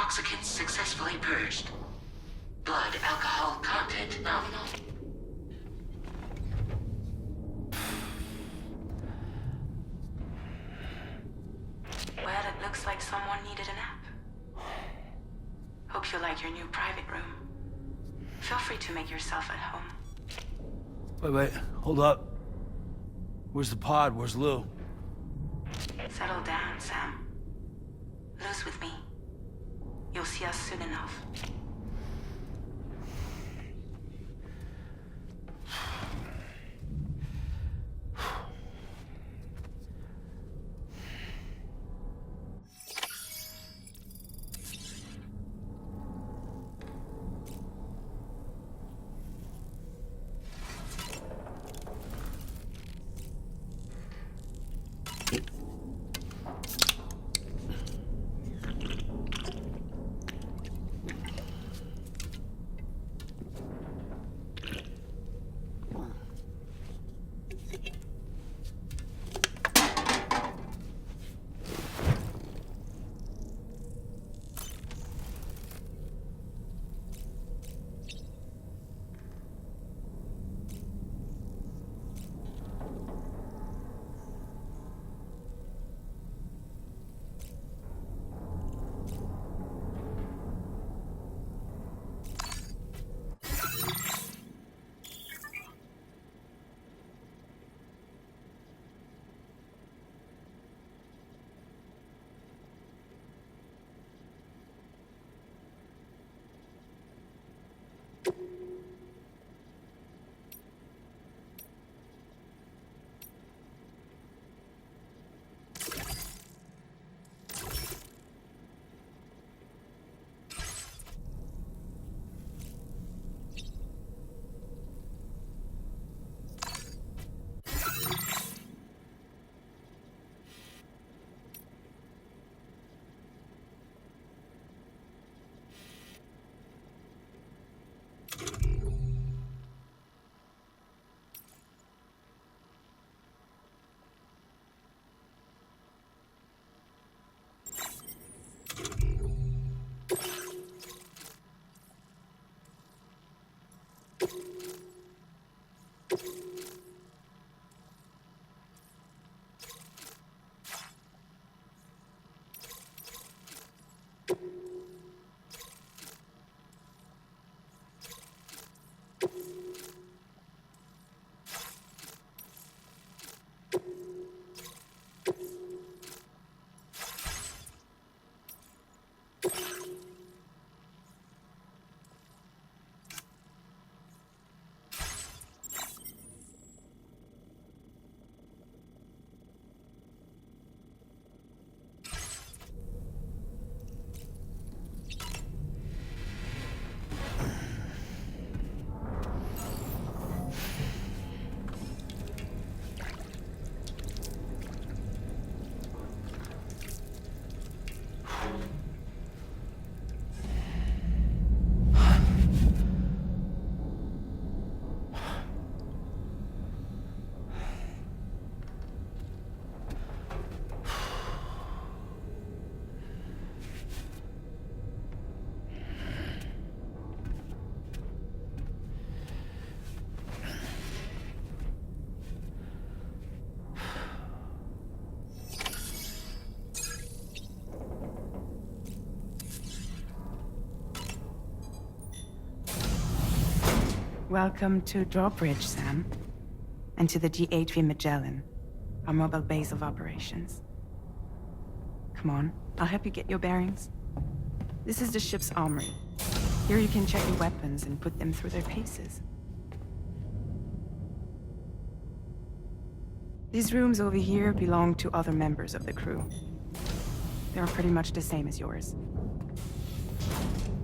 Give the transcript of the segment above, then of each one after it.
Toxicants successfully purged. Blood alcohol content nominal. Well, it looks like someone needed a nap. Hope you like your new private room. Feel free to make yourself at home. Wait, hold up. Where's the pod? Where's Lou? Settle down, Sam. Lou's with me. You'll see us soon enough. Welcome to Drawbridge, Sam. And to the GHV Magellan, our mobile base of operations. Come on, I'll help you get your bearings. This is the ship's armory. Here you can check your weapons and put them through their paces. These rooms over here belong to other members of the crew. They're pretty much the same as yours.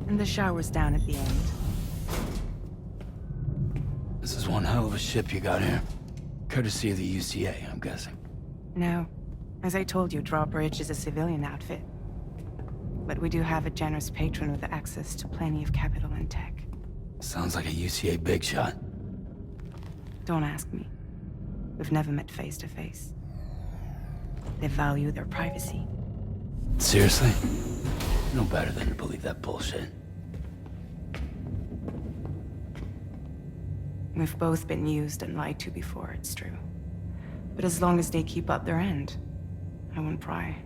And the shower's down at the end. This is one hell of a ship you got here. Courtesy of the UCA, I'm guessing. No. As I told you, Drawbridge is a civilian outfit. But we do have a generous patron with access to plenty of capital and tech. Sounds like a UCA big shot. Don't ask me. We've never met face to face. They value their privacy. Seriously? No better than to believe that bullshit. We've both been used and lied to before, it's true. But as long as they keep up their end, I won't pry.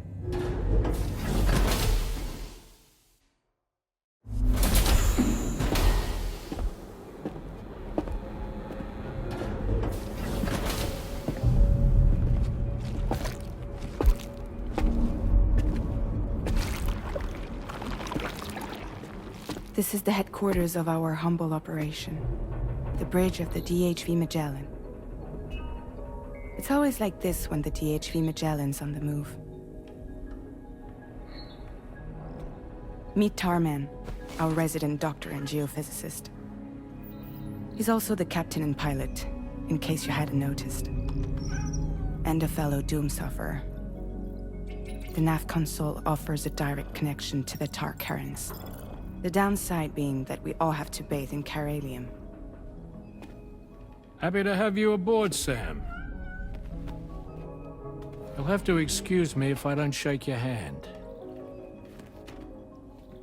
This is the headquarters of our humble operation. The bridge of the DHV Magellan. It's always like this when the DHV Magellan's on the move. Meet Tarman, our resident doctor and geophysicist. He's also the captain and pilot, in case you hadn't noticed. And a fellow doom sufferer. The nav console offers a direct connection to the Tar currents. The downside being that we all have to bathe in Chiralium. Happy to have you aboard, Sam. You'll have to excuse me if I don't shake your hand.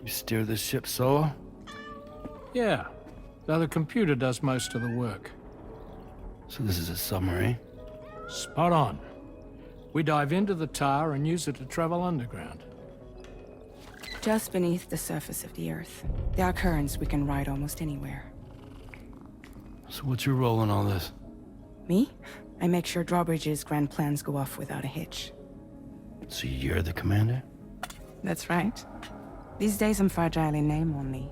You steer this ship solo? Yeah, though the computer does most of the work. So this is a submarine? Spot on. We dive into the tar and use it to travel underground. Just beneath the surface of the Earth. There are currents we can ride almost anywhere. So what's your role in all this? Me? I make sure Drawbridge's grand plans go off without a hitch. So you're the commander? That's right. These days I'm fragile in name only.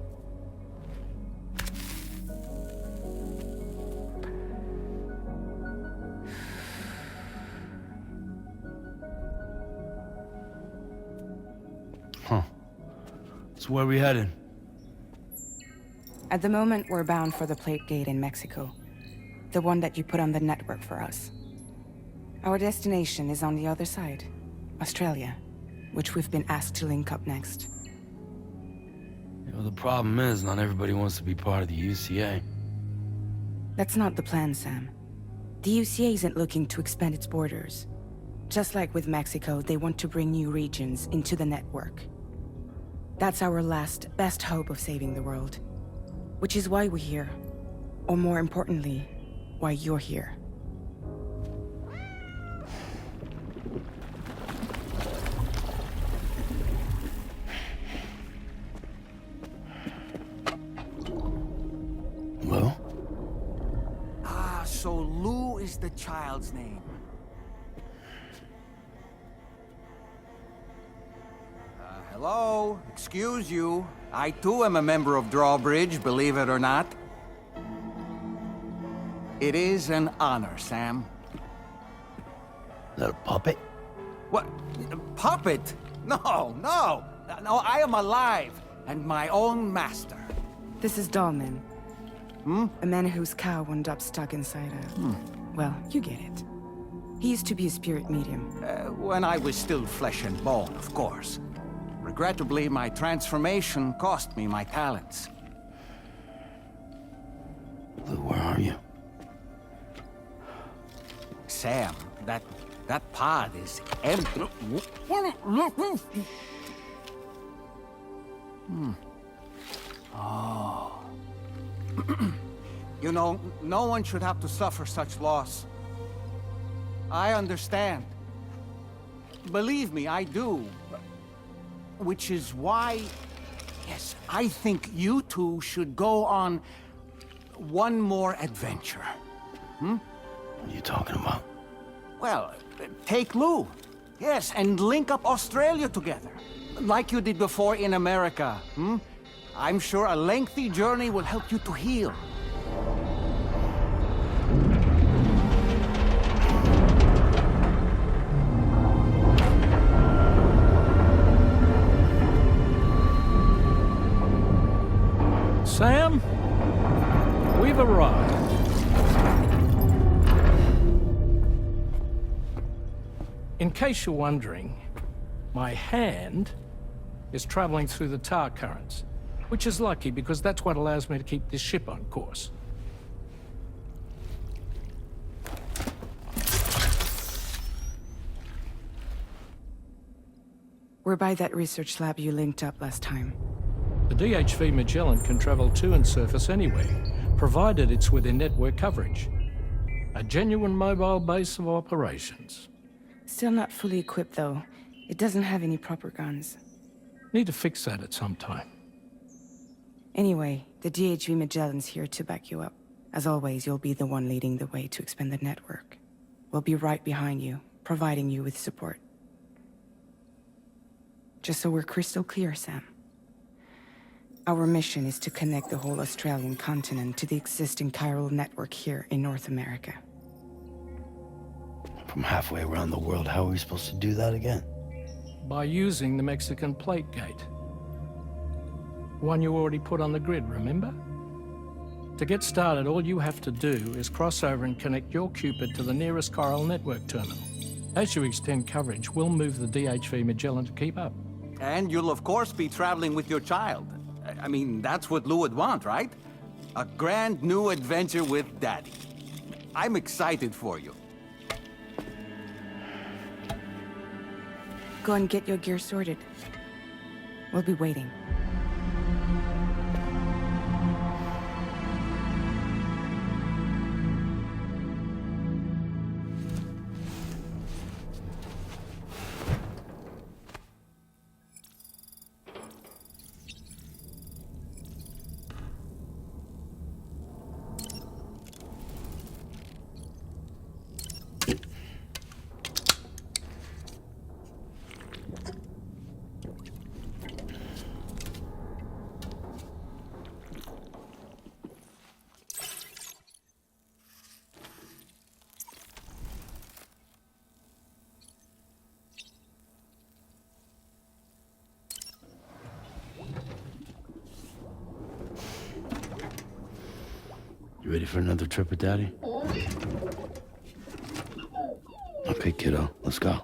Huh. So where are we headed? At the moment, we're bound for the Plate Gate in Mexico. The one that you put on the network for us. Our destination is on the other side, Australia, which we've been asked to link up next. You know, the problem is, not everybody wants to be part of the UCA. That's not the plan, Sam. The UCA isn't looking to expand its borders. Just like with Mexico, they want to bring new regions into the network. That's our last, best hope of saving the world. Which is why we're here. Or more importantly, why you're here. Well? Ah, so Lou is the child's name. Hello? Excuse you. I too am a member of Drawbridge, believe it or not. It is an honor, Sam. Is that a puppet? What? A puppet? No, no! No, I am alive, and my own master. This is Dahlman. A man whose cow wound up stuck inside a... Well, you get it. He used to be a spirit medium. When I was still flesh and bone, of course. Regrettably, my transformation cost me my talents. Lou, where are you? Sam, that pod is empty. Oh. You know, no one should have to suffer such loss. I understand. Believe me, I do. Which is why, yes, I think you two should go on one more adventure. What are you talking about? Well, take Lou. Yes, and link up Australia together. Like you did before in America. I'm sure a lengthy journey will help you to heal. Sam, we've arrived. In case you're wondering, my hand is traveling through the tar currents, which is lucky because that's what allows me to keep this ship on course. We're by that research lab you linked up last time. The DHV Magellan can travel to and surface anywhere, provided it's within network coverage. A genuine mobile base of operations. Still not fully equipped, though. It doesn't have any proper guns. Need to fix that at some time. Anyway, the DHV Magellan's here to back you up. As always, you'll be the one leading the way to expand the network. We'll be right behind you, providing you with support. Just so we're crystal clear, Sam. Our mission is to connect the whole Australian continent to the existing chiral network here in North America. From halfway around the world, how are we supposed to do that again? By using the Mexican plate gate. One you already put on the grid, remember? To get started, all you have to do is cross over and connect your Cupid to the nearest chiral network terminal. As you extend coverage, we'll move the DHV Magellan to keep up. And you'll of course be traveling with your child. I mean, that's what Lou would want, right? A grand new adventure with Daddy. I'm excited for you. Go and get your gear sorted. We'll be waiting. You ready for another trip with Daddy? Okay, kiddo, let's go.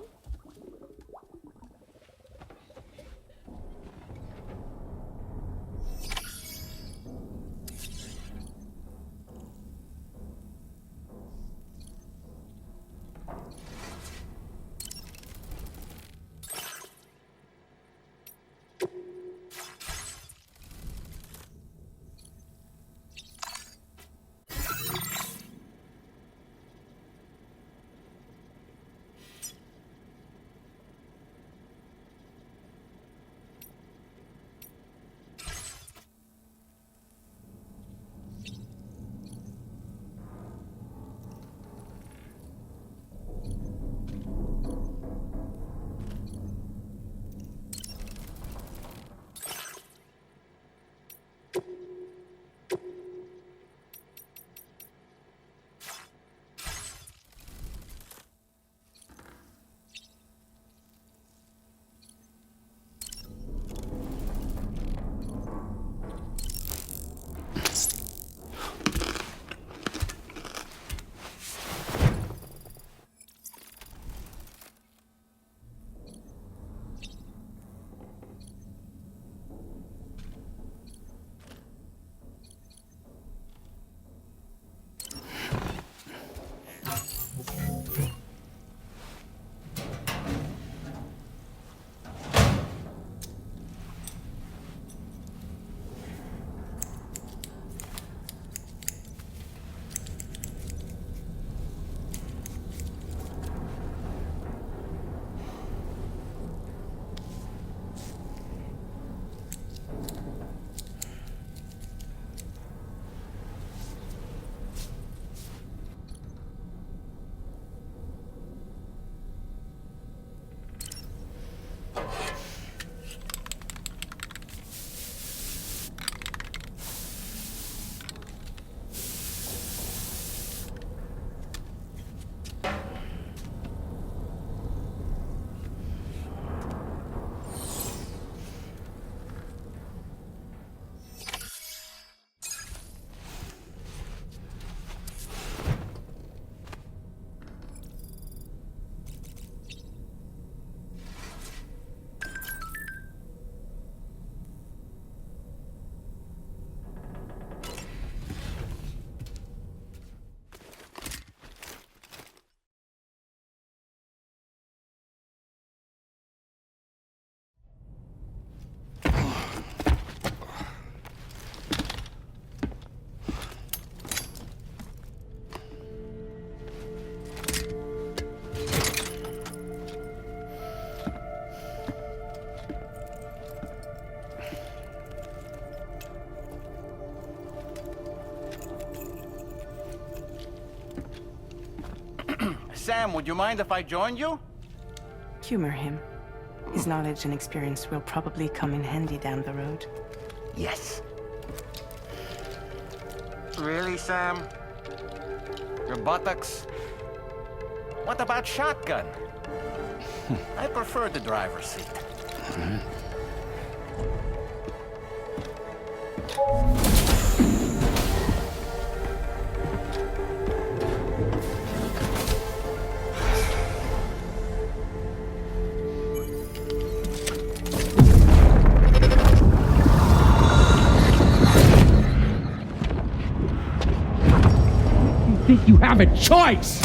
Sam, would you mind if I joined you? Humor him. His knowledge and experience will probably come in handy down the road. Yes. Really, Sam? Your buttocks? What about shotgun? I prefer the driver's seat. Think you have a choice?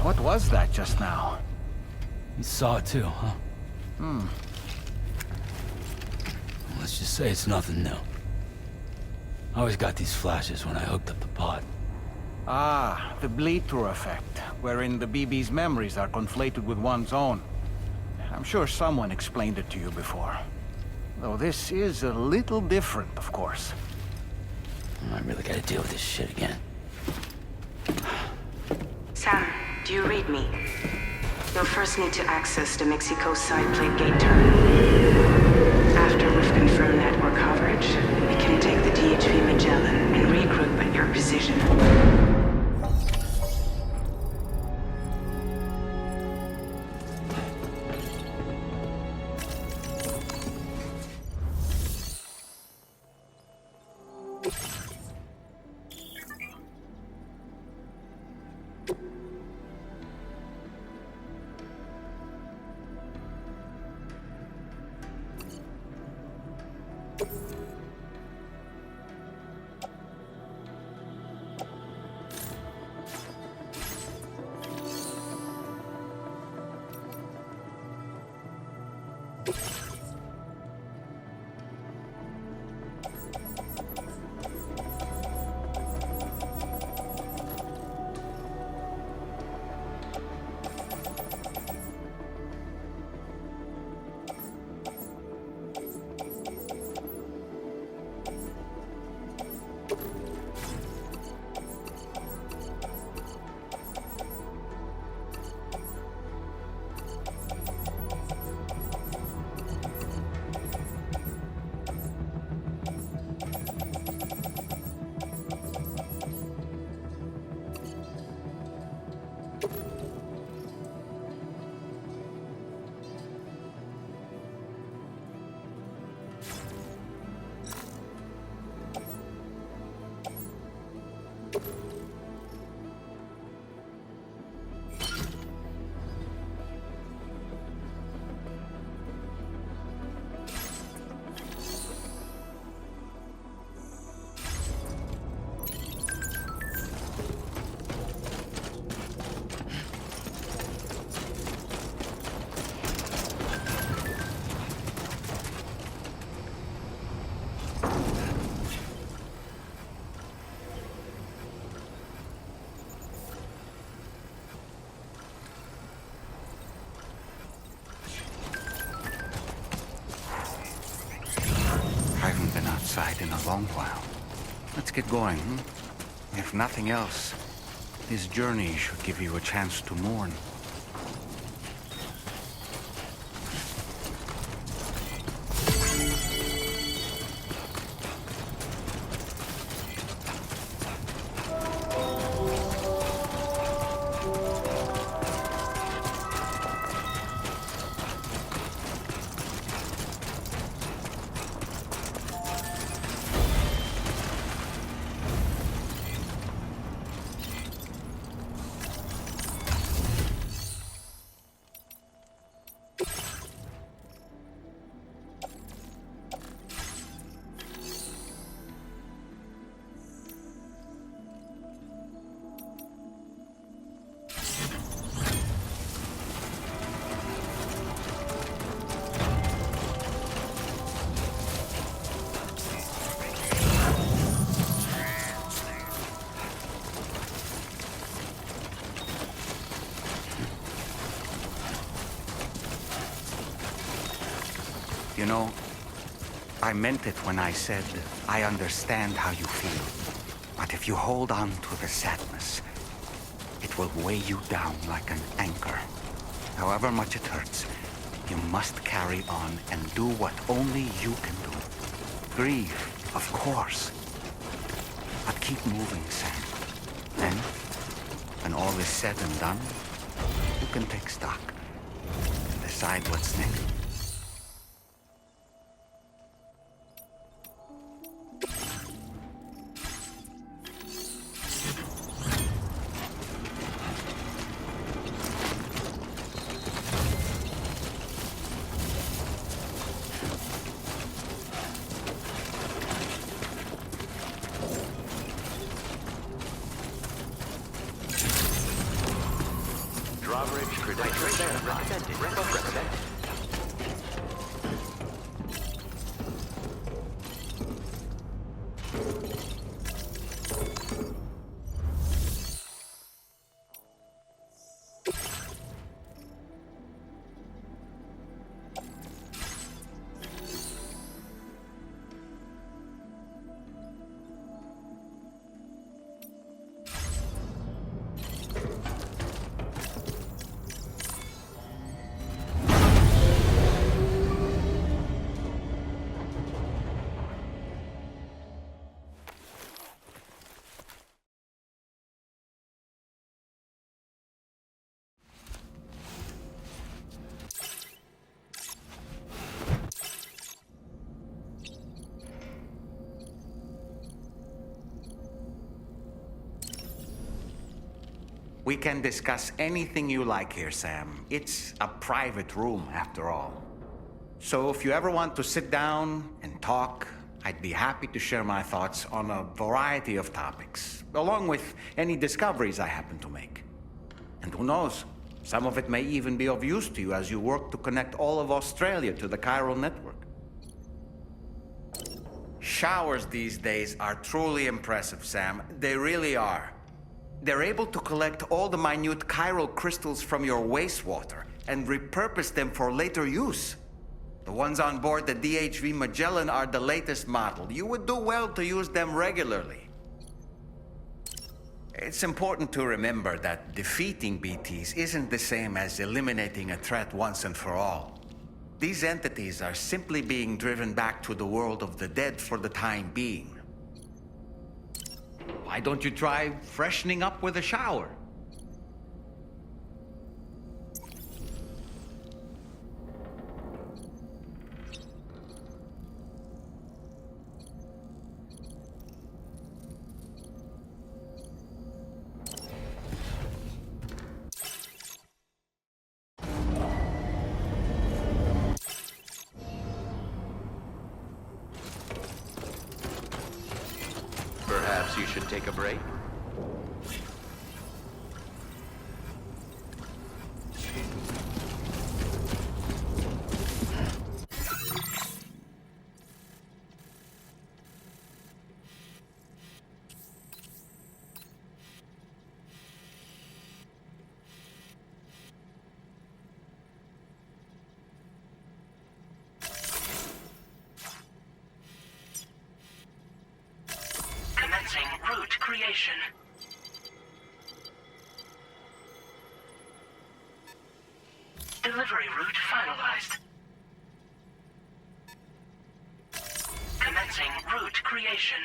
What was that just now? You saw it too, huh? Let's just say it's nothing new. I always got these flashes when I hooked up the pod. Ah, the bleed-through effect, wherein the BB's memories are conflated with one's own. I'm sure someone explained it to you before. Though this is a little different, of course. I really gotta deal with this shit again. Sam, do you read me? You'll first need to access the Mexico side plate gate terminal. After we've confirmed network coverage, we can take the DHV Magellan and regroup at your position. In a long while. Let's get going, If nothing else, this journey should give you a chance to mourn. You know, I meant it when I said I understand how you feel. But if you hold on to the sadness, it will weigh you down like an anchor. However much it hurts, you must carry on and do what only you can do. Grieve, of course. But keep moving, Sam. Then, when all is said and done, you can take stock and decide what's next. Drawbridge credentials represented. We can discuss anything you like here, Sam. It's a private room, after all. So if you ever want to sit down and talk, I'd be happy to share my thoughts on a variety of topics, along with any discoveries I happen to make. And who knows, some of it may even be of use to you as you work to connect all of Australia to the Chiral network. Showers these days are truly impressive, Sam. They really are. They're able to collect all the minute chiral crystals from your wastewater and repurpose them for later use. The ones on board the DHV Magellan are the latest model. You would do well to use them regularly. It's important to remember that defeating BTs isn't the same as eliminating a threat once and for all. These entities are simply being driven back to the world of the dead for the time being. Why don't you try freshening up with a shower? Perhaps you should take a break. Commencing route creation. Delivery route finalized. Commencing route creation.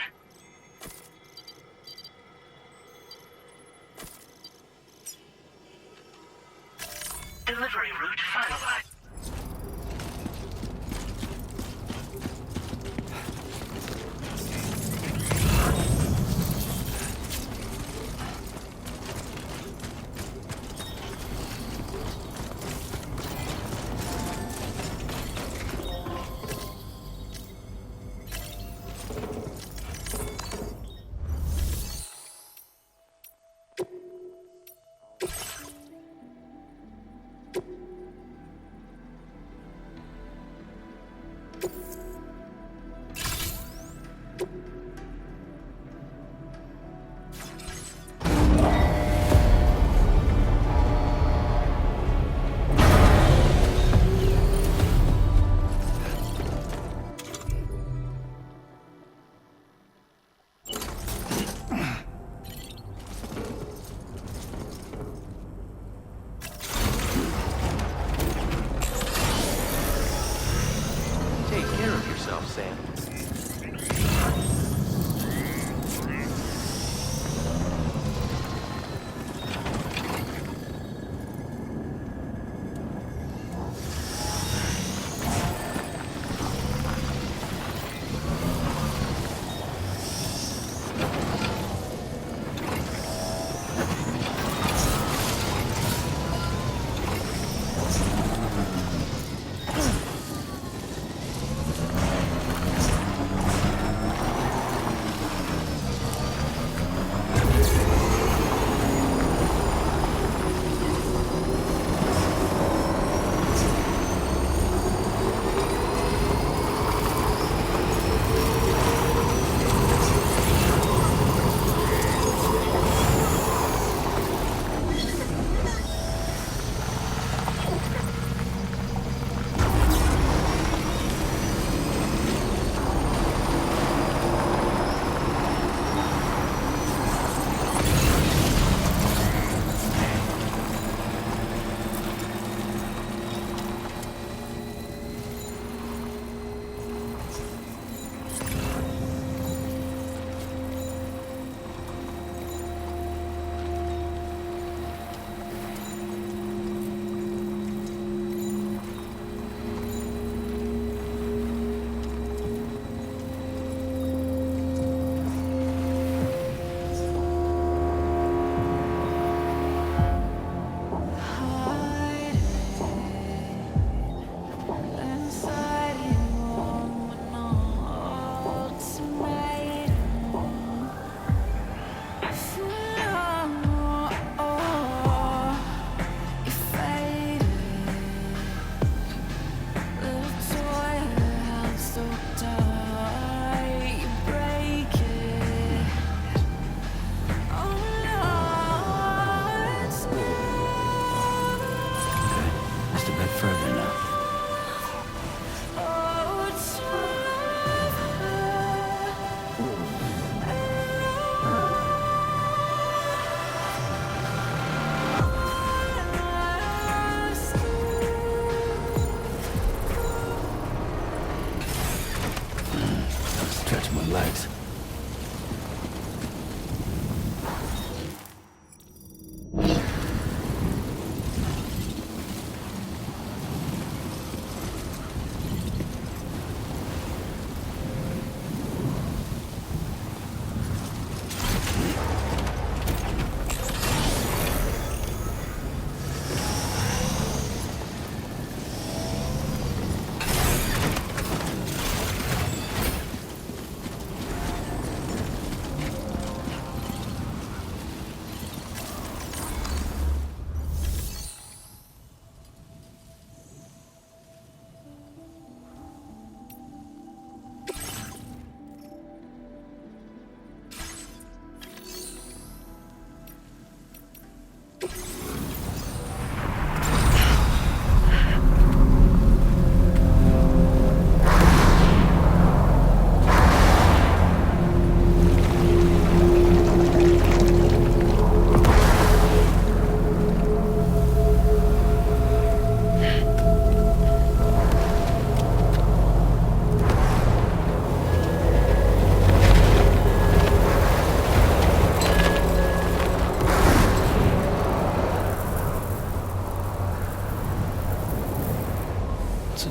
Delivery route finalized.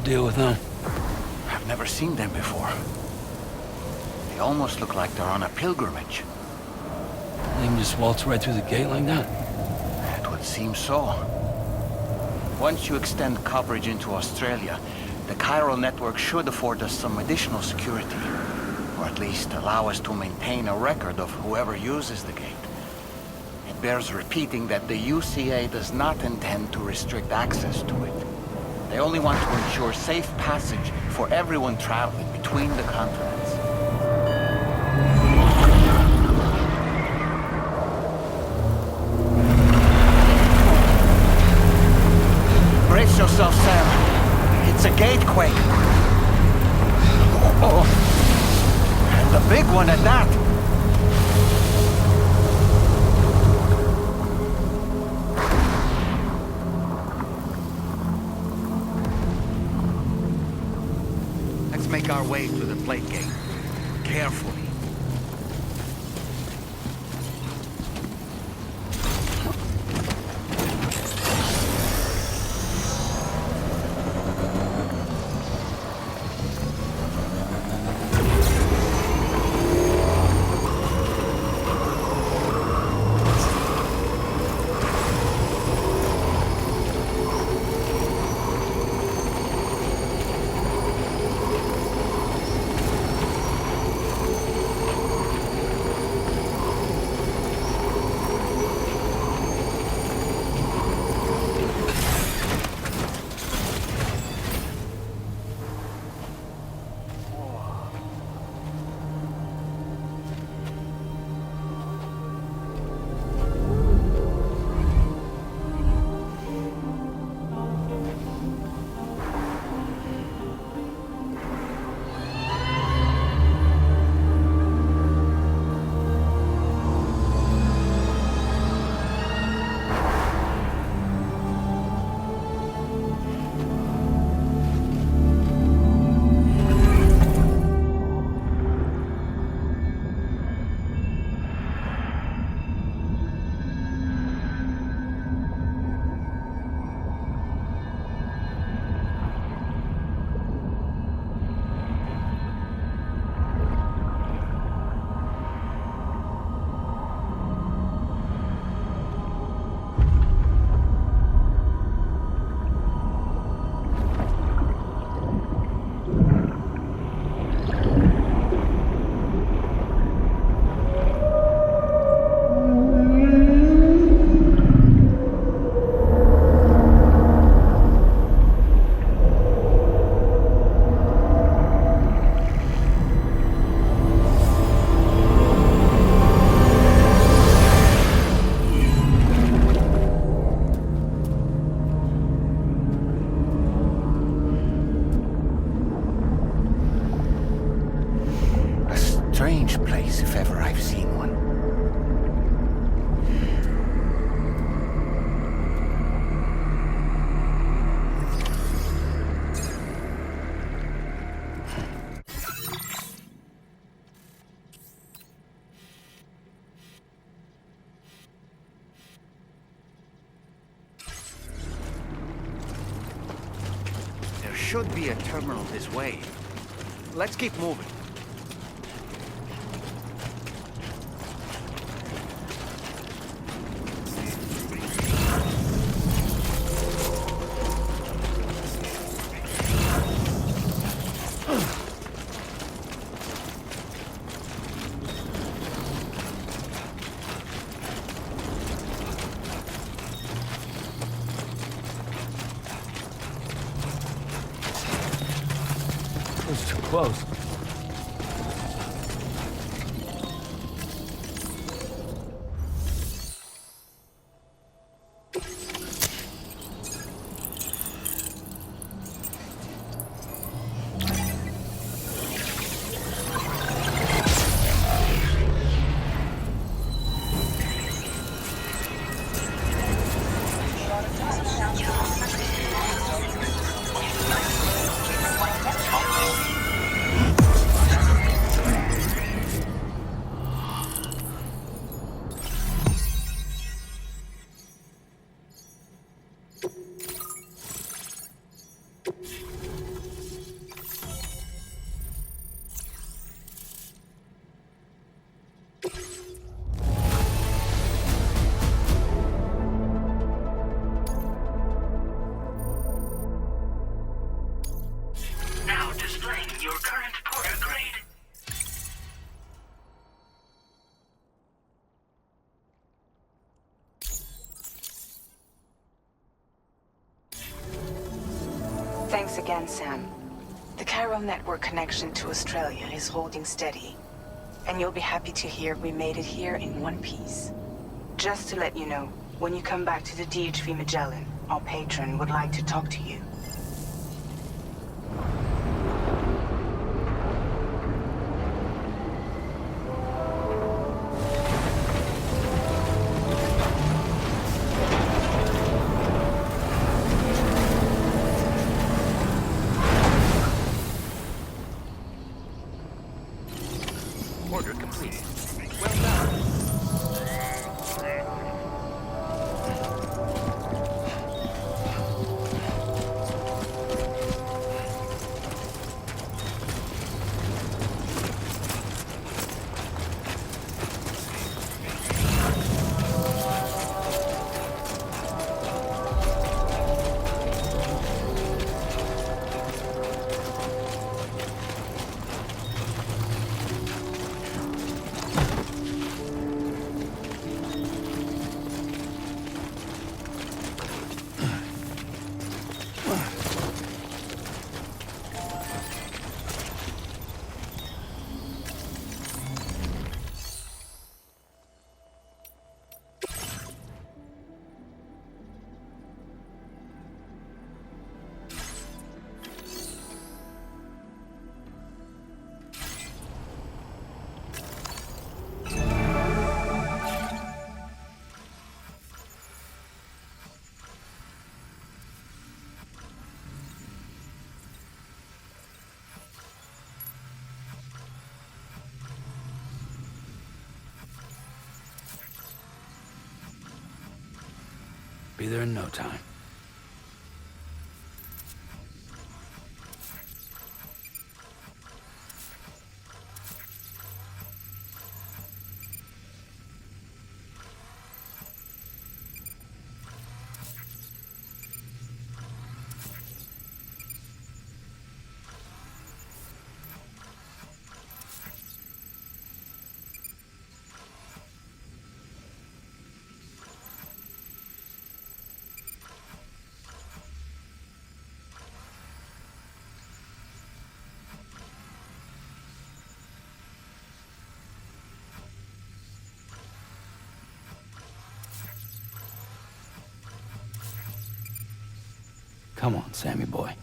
deal with them? I've never seen them before. They almost look like they're on a pilgrimage. They can just waltz right through the gate like that? It would seem so. Once you extend coverage into Australia, the Chiral network should afford us some additional security. Or at least allow us to maintain a record of whoever uses the gate. It bears repeating that the UCA does not intend to restrict access to it. They only want to ensure safe passage for everyone traveling between the continents. Brace yourself, Sam. It's a gatequake. Oh, and a big one at that. Let's make our way through the plate gate. Carefully. Strange place, if ever I've seen one. There should be a terminal this way. Let's keep moving. It's too close. Thanks again, Sam. The Chiral network connection to Australia is holding steady. And you'll be happy to hear we made it here in one piece. Just to let you know, when you come back to the DHV Magellan, our patron would like to talk to you. Order completed. Well done. Be there in no time. Come on, Sammy boy.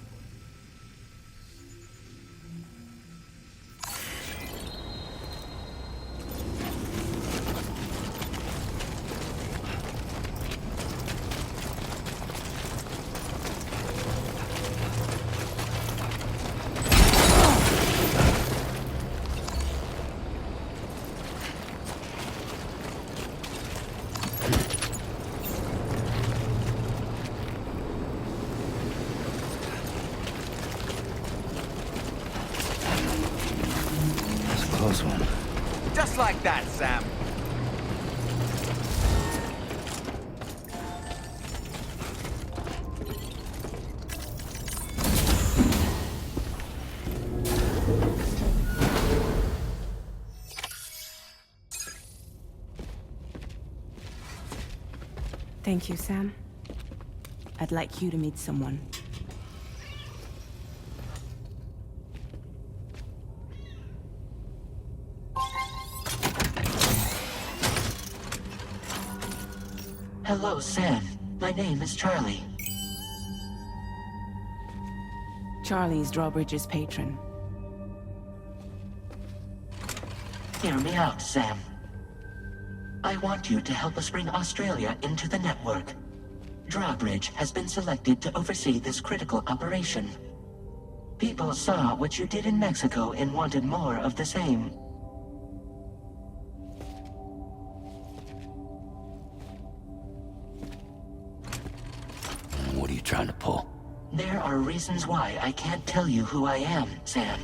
Close one. Just like that, Sam. Thank you, Sam. I'd like you to meet someone. Hello, Sam. My name is Charlie. Charlie's Drawbridge's patron. Hear me out, Sam. I want you to help us bring Australia into the network. Drawbridge has been selected to oversee this critical operation. People saw what you did in Mexico and wanted more of the same. What are you trying to pull? There are reasons why I can't tell you who I am, Sam.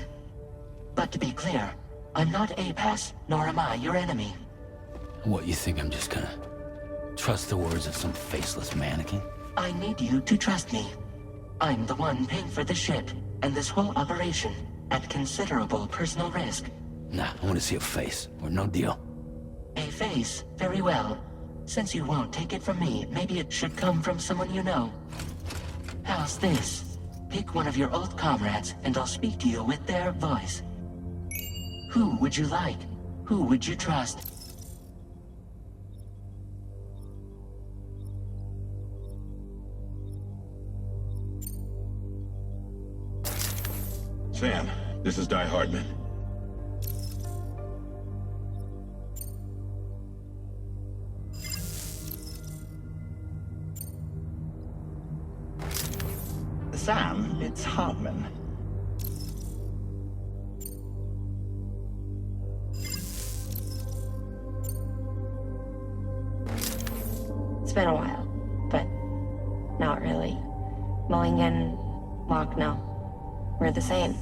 But to be clear, I'm not APAS, nor am I your enemy. What, you think I'm just gonna trust the words of some faceless mannequin? I need you to trust me. I'm the one paying for the ship, and this whole operation, at considerable personal risk. Nah, I want to see a face, or no deal. A face, very well. Since you won't take it from me, maybe it should come from someone you know. How's this? Pick one of your old comrades, and I'll speak to you with their voice. Who would you like? Who would you trust? Sam, this is Die Hardman. Sam, it's Hartman. It's been a while, but not really. Mulligan, Locke, no. We're the same.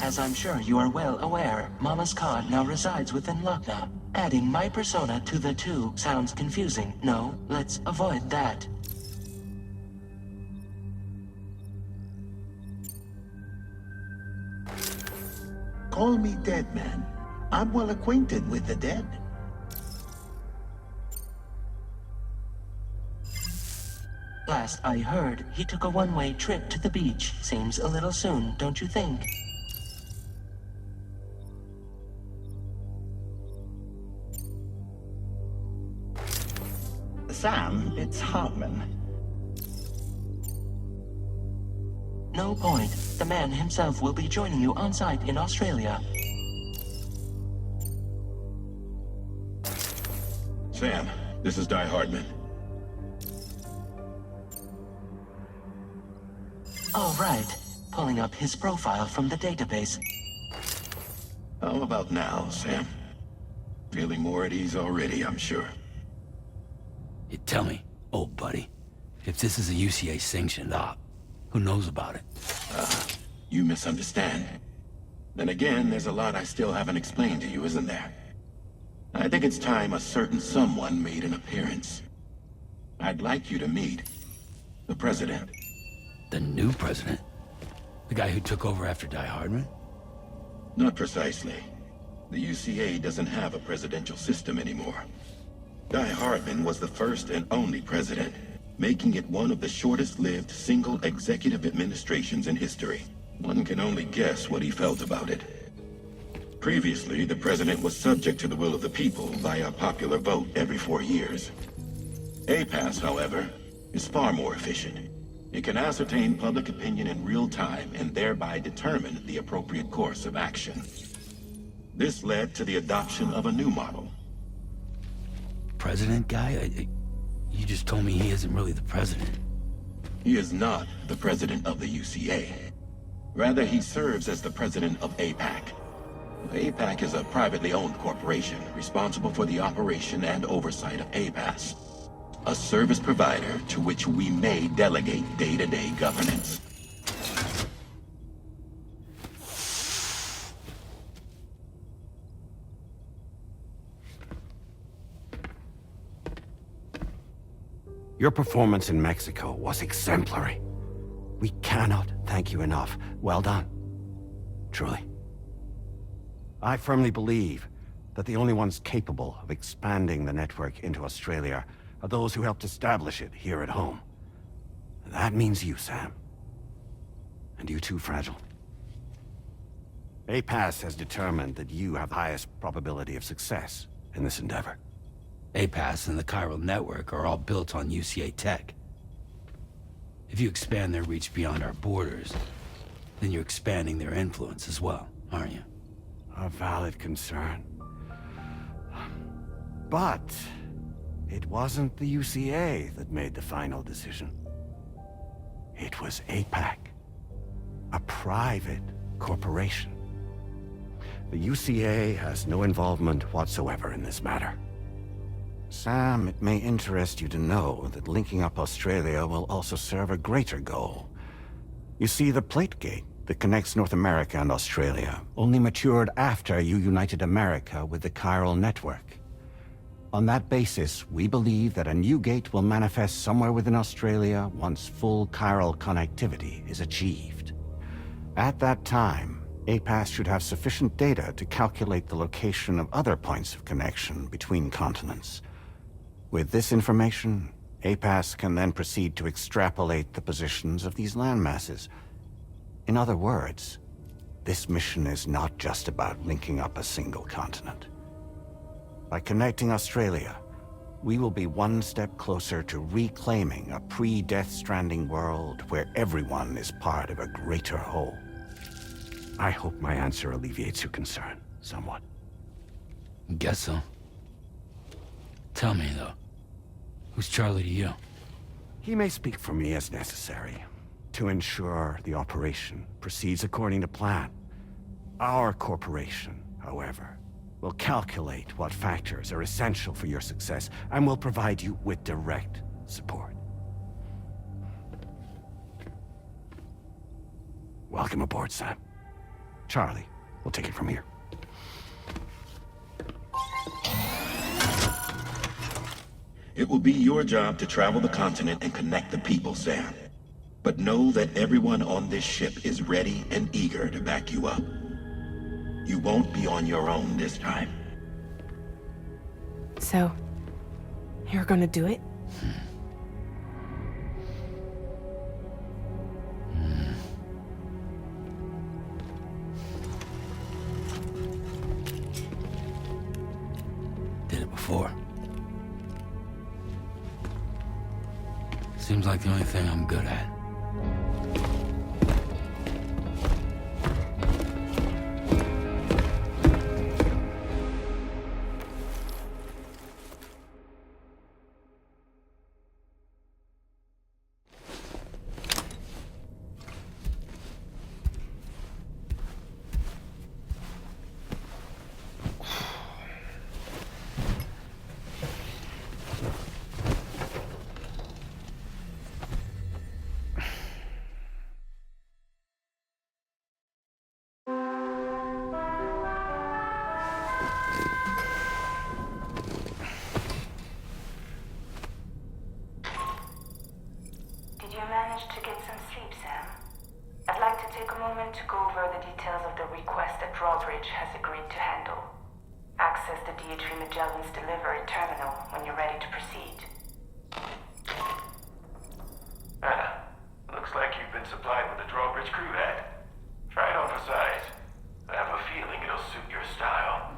As I'm sure you are well aware, Mama's Khan now resides within Lucknow. Adding my persona to the two sounds confusing. No, let's avoid that. Call me Dead Man. I'm well acquainted with the dead. Last I heard, he took a one-way trip to the beach. Seems a little soon, don't you think? Sam, it's Hartman. No point. The man himself will be joining you on site in Australia. Sam, this is Die Hardman. All right. Pulling up his profile from the database. How about now, Sam? Feeling more at ease already, I'm sure. You tell me, old buddy, if this is a UCA sanctioned op, who knows about it? You misunderstand. Then again, there's a lot I still haven't explained to you, isn't there? I think it's time a certain someone made an appearance. I'd like you to meet the President. The new president? The guy who took over after Die Hardman? Not precisely. The UCA doesn't have a presidential system anymore. Die Hardman was the first and only president, making it one of the shortest-lived single executive administrations in history. One can only guess what he felt about it. Previously, the president was subject to the will of the people via a popular vote every 4 years. APAS, however, is far more efficient. It can ascertain public opinion in real time and thereby determine the appropriate course of action. This led to the adoption of a new model. President guy? You just told me he isn't really the president. He is not the president of the UCA. Rather, he serves as the president of APAC. APAC is a privately owned corporation responsible for the operation and oversight of APAS, a service provider to which we may delegate day-to-day governance. Your performance in Mexico was exemplary. We cannot thank you enough. Well done. Truly. I firmly believe that the only ones capable of expanding the network into Australia are those who helped establish it here at home. That means you, Sam. And you too, Fragile. APAS has determined that you have the highest probability of success in this endeavor. APAS and the Chiral network are all built on UCA tech. If you expand their reach beyond our borders, then you're expanding their influence as well, aren't you? A valid concern. But it wasn't the UCA that made the final decision. It was APAC, a private corporation. The UCA has no involvement whatsoever in this matter. Sam, it may interest you to know that linking up Australia will also serve a greater goal. You see, the plate gate that connects North America and Australia only matured after you united America with the Chiral network. On that basis, we believe that a new gate will manifest somewhere within Australia once full Chiral connectivity is achieved. At that time, APAS should have sufficient data to calculate the location of other points of connection between continents. With this information, APAS can then proceed to extrapolate the positions of these landmasses. In other words, this mission is not just about linking up a single continent. By connecting Australia, we will be one step closer to reclaiming a pre-Death Stranding world where everyone is part of a greater whole. I hope my answer alleviates your concern somewhat. Guess so. Tell me, though. Who's Charlie to you? He may speak for me as necessary, to ensure the operation proceeds according to plan. Our corporation, however, will calculate what factors are essential for your success, and will provide you with direct support. Welcome aboard, Sam. Charlie, we'll take it from here. It will be your job to travel the continent and connect the people, Sam. But know that everyone on this ship is ready and eager to back you up. You won't be on your own this time. So, you're gonna do it? Did it before. Seems like the only thing I'm good at. To get some sleep, Sam. I'd like to take a moment to go over the details of the request that Drawbridge has agreed to handle. Access the DH3 Magellan's delivery terminal when you're ready to proceed. Looks like you've been supplied with the Drawbridge crew head. Try it on for size. I have a feeling it'll suit your style.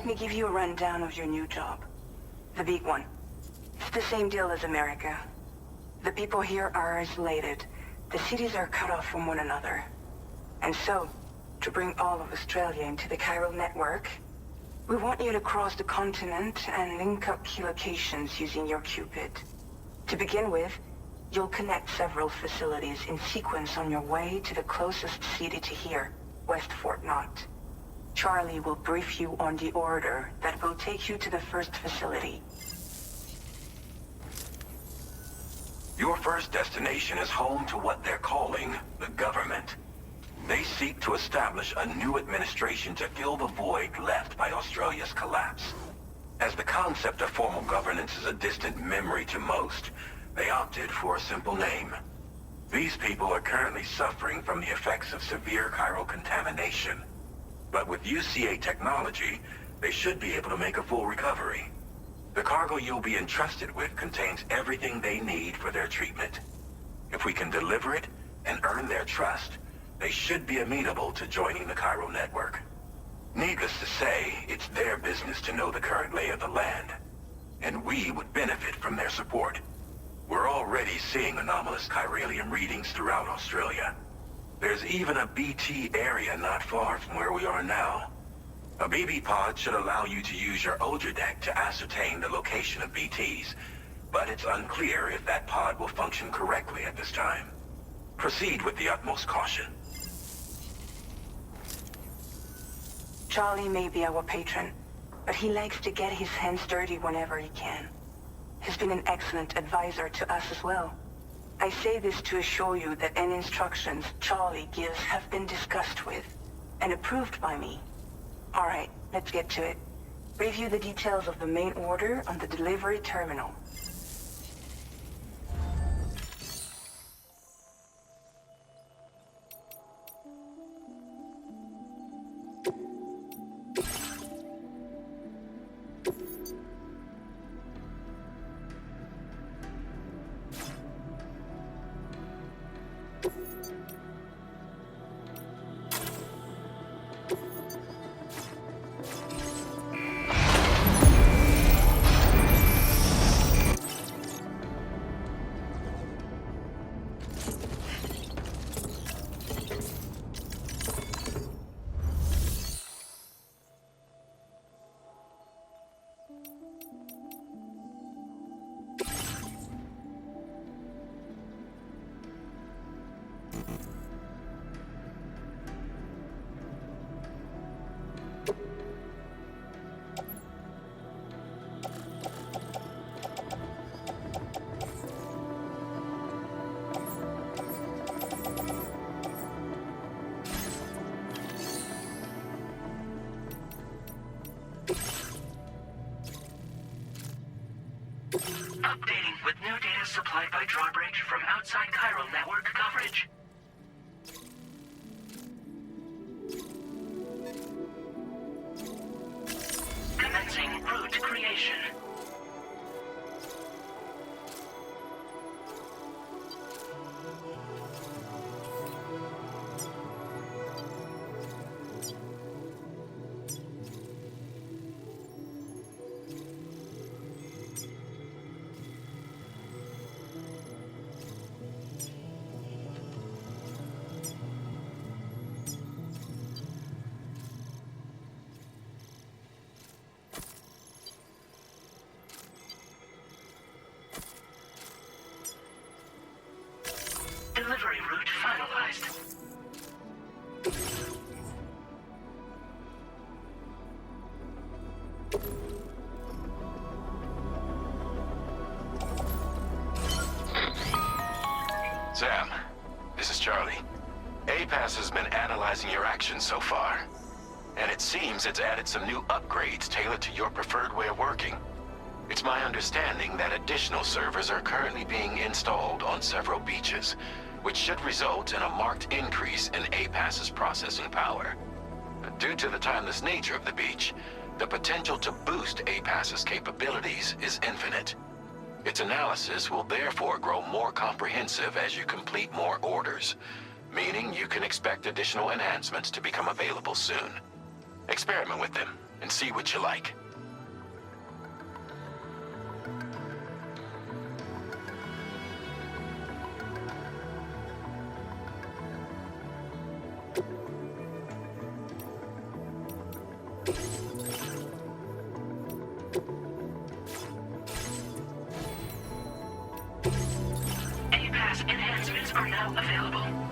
Let me give you a rundown of your new job. The big one. It's the same deal as America. The people here are isolated. The cities are cut off from one another. And so, to bring all of Australia into the Chiral network, we want you to cross the continent and link up key locations using your Cupid. To begin with, you'll connect several facilities in sequence on your way to the closest city to here, West Fort Knott. Charlie will brief you on the order that will take you to the first facility. Your first destination is home to what they're calling the government. They seek to establish a new administration to fill the void left by Australia's collapse. As the concept of formal governance is a distant memory to most, they opted for a simple name. These people are currently suffering from the effects of severe chiral contamination. But with UCA technology, they should be able to make a full recovery. The cargo you'll be entrusted with contains everything they need for their treatment. If we can deliver it and earn their trust, they should be amenable to joining the chiral network. Needless to say, it's their business to know the current lay of the land, and we would benefit from their support. We're already seeing anomalous chiralium readings throughout Australia. There's even a BT area not far from where we are now. A BB pod should allow you to use your Ultra deck to ascertain the location of BTs, but it's unclear if that pod will function correctly at this time. Proceed with the utmost caution. Charlie may be our patron, but he likes to get his hands dirty whenever he can. He's been an excellent advisor to us as well. I say this to assure you that any instructions Charlie gives have been discussed with and approved by me. All right, let's get to it. Review the details of the main order on the delivery terminal. Updating with new data supplied by Drawbridge from outside Chiral network coverage. Commencing route creation. Delivery route finalized. Sam, this is Charlie. APAS has been analyzing your actions so far, and it seems it's added some new upgrades tailored to your preferred way of working. It's my understanding that additional servers are currently being installed on several beaches, which should result in a marked increase in APAS's processing power. Due to the timeless nature of the beach, the potential to boost APAS's capabilities is infinite. Its analysis will therefore grow more comprehensive as you complete more orders, meaning you can expect additional enhancements to become available soon. Experiment with them, and see what you like. A-Pass enhancements are now available.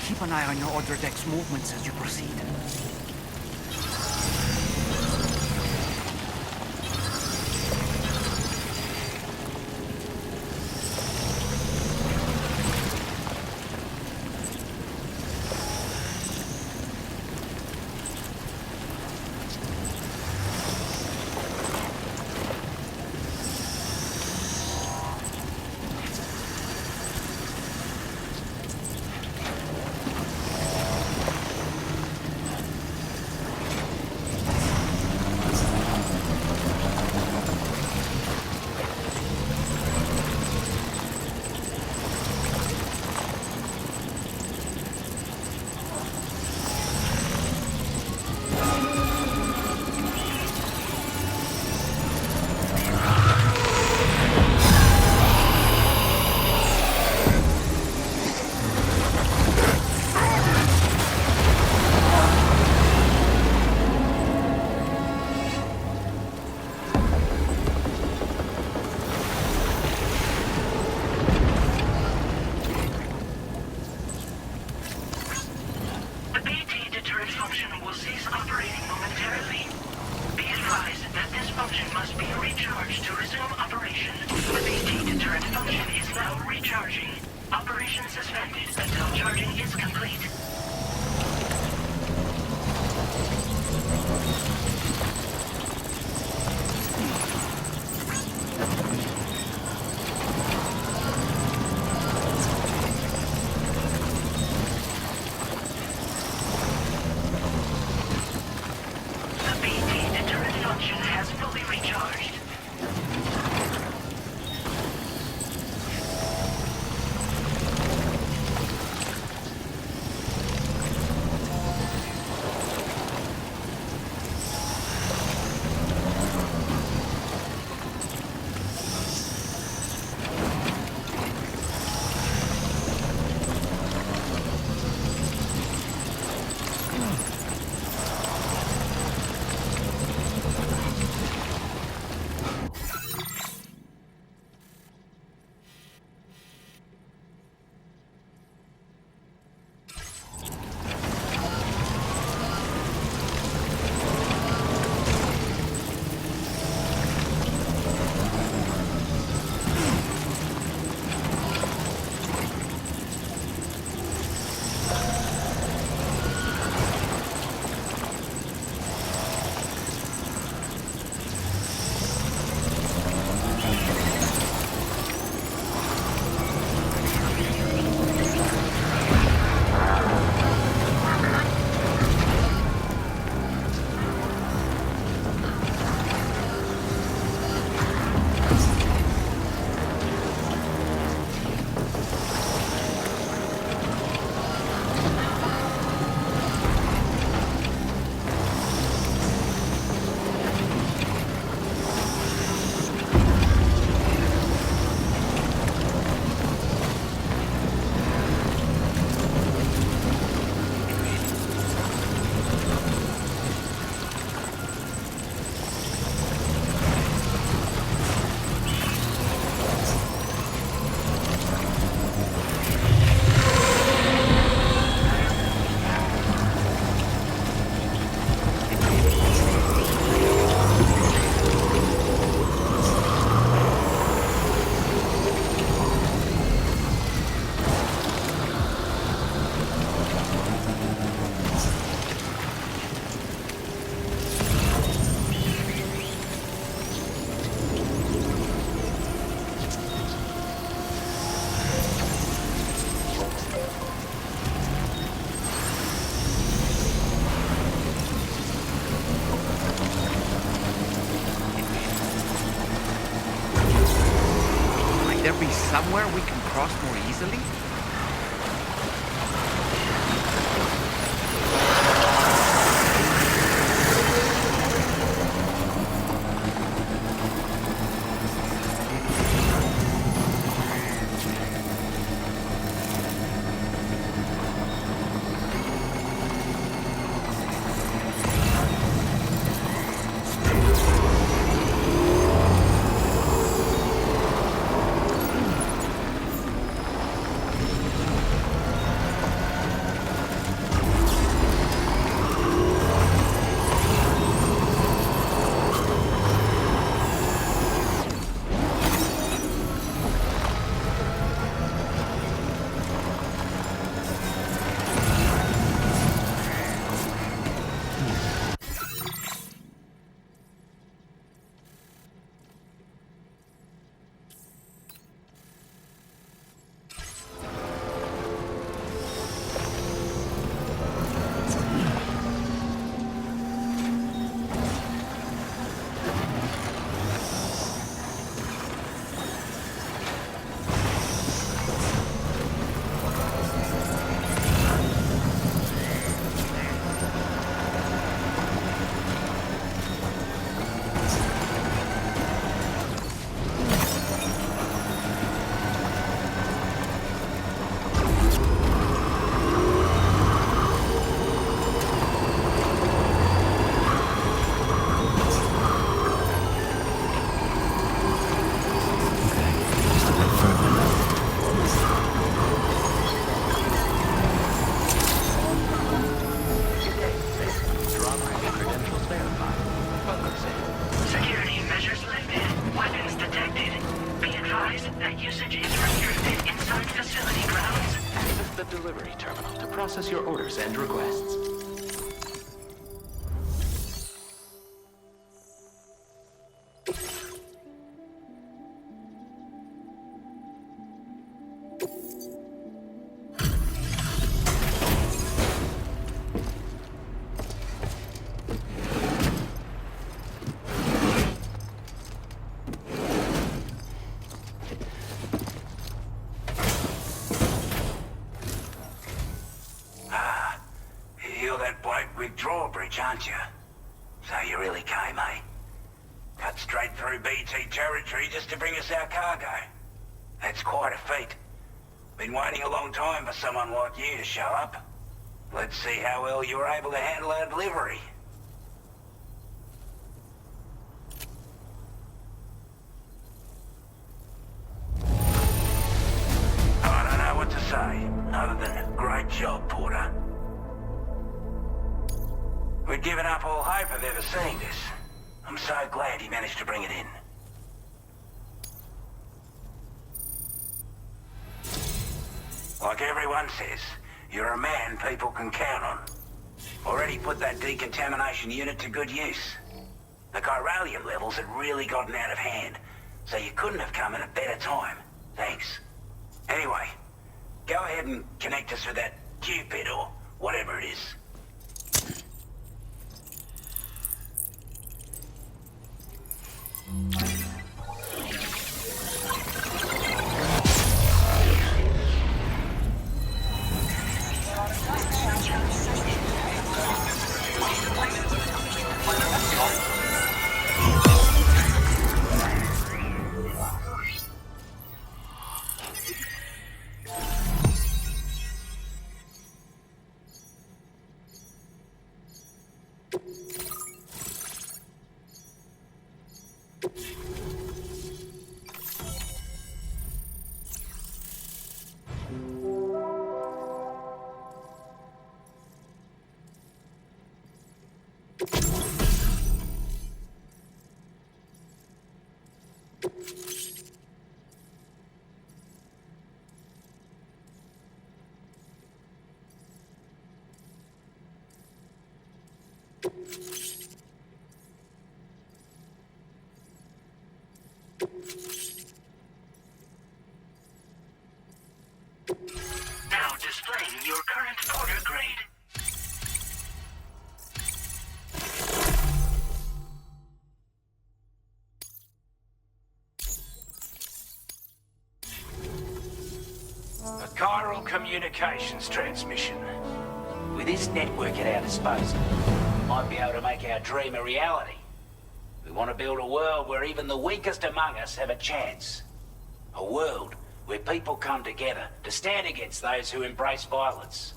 Keep an eye on your other deck's movements as you proceed. The BT deterrent function will cease operating momentarily. Be advised. advised that this function must be recharged to resume operation. The BT deterrent function is now recharging. Operation suspended until charging is complete. The BT deterrent function has fully recharged. There be somewhere we can cross more easily? with Drawbridge, aren't you? So you really came, eh? Cut straight through BT territory just to bring us our cargo. That's quite a feat. Been waiting a long time for someone like you to show up. Let's see how well you were able to handle our delivery. I don't know what to say, other than great job, Porter. We'd given up all hope of ever seeing this. I'm so glad he managed to bring it in. Like everyone says, you're a man people can count on. Already put that decontamination unit to good use. The chiralium levels had really gotten out of hand, so you couldn't have come at a better time. Thanks. Anyway, go ahead and connect us with that Cupid or whatever it is. Now displaying your current Porter grade. A chiral communications transmission. With this network at our disposal, we might be able to make our dream a reality. We want to build a world where even the weakest among us have a chance. A world where people come together to stand against those who embrace violence.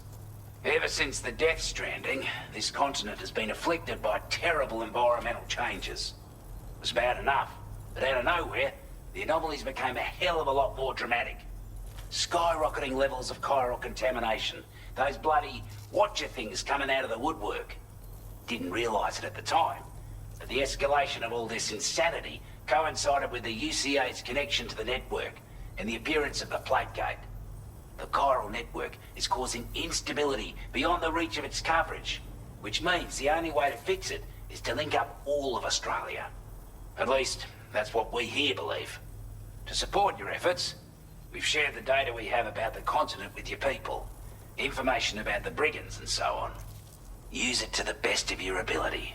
Ever since the Death Stranding, this continent has been afflicted by terrible environmental changes. It was bad enough, but out of nowhere, the anomalies became a hell of a lot more dramatic. Skyrocketing levels of chiral contamination, those bloody watcher things coming out of the woodwork. Didn't realize it at the time, but the escalation of all this insanity coincided with the UCA's connection to the network and the appearance of the plate gate. The chiral network is causing instability beyond the reach of its coverage, which means the only way to fix it is to link up all of Australia. At least, that's what we here believe. To support your efforts, we've shared the data we have about the continent with your people, information about the brigands and so on. Use it to the best of your ability.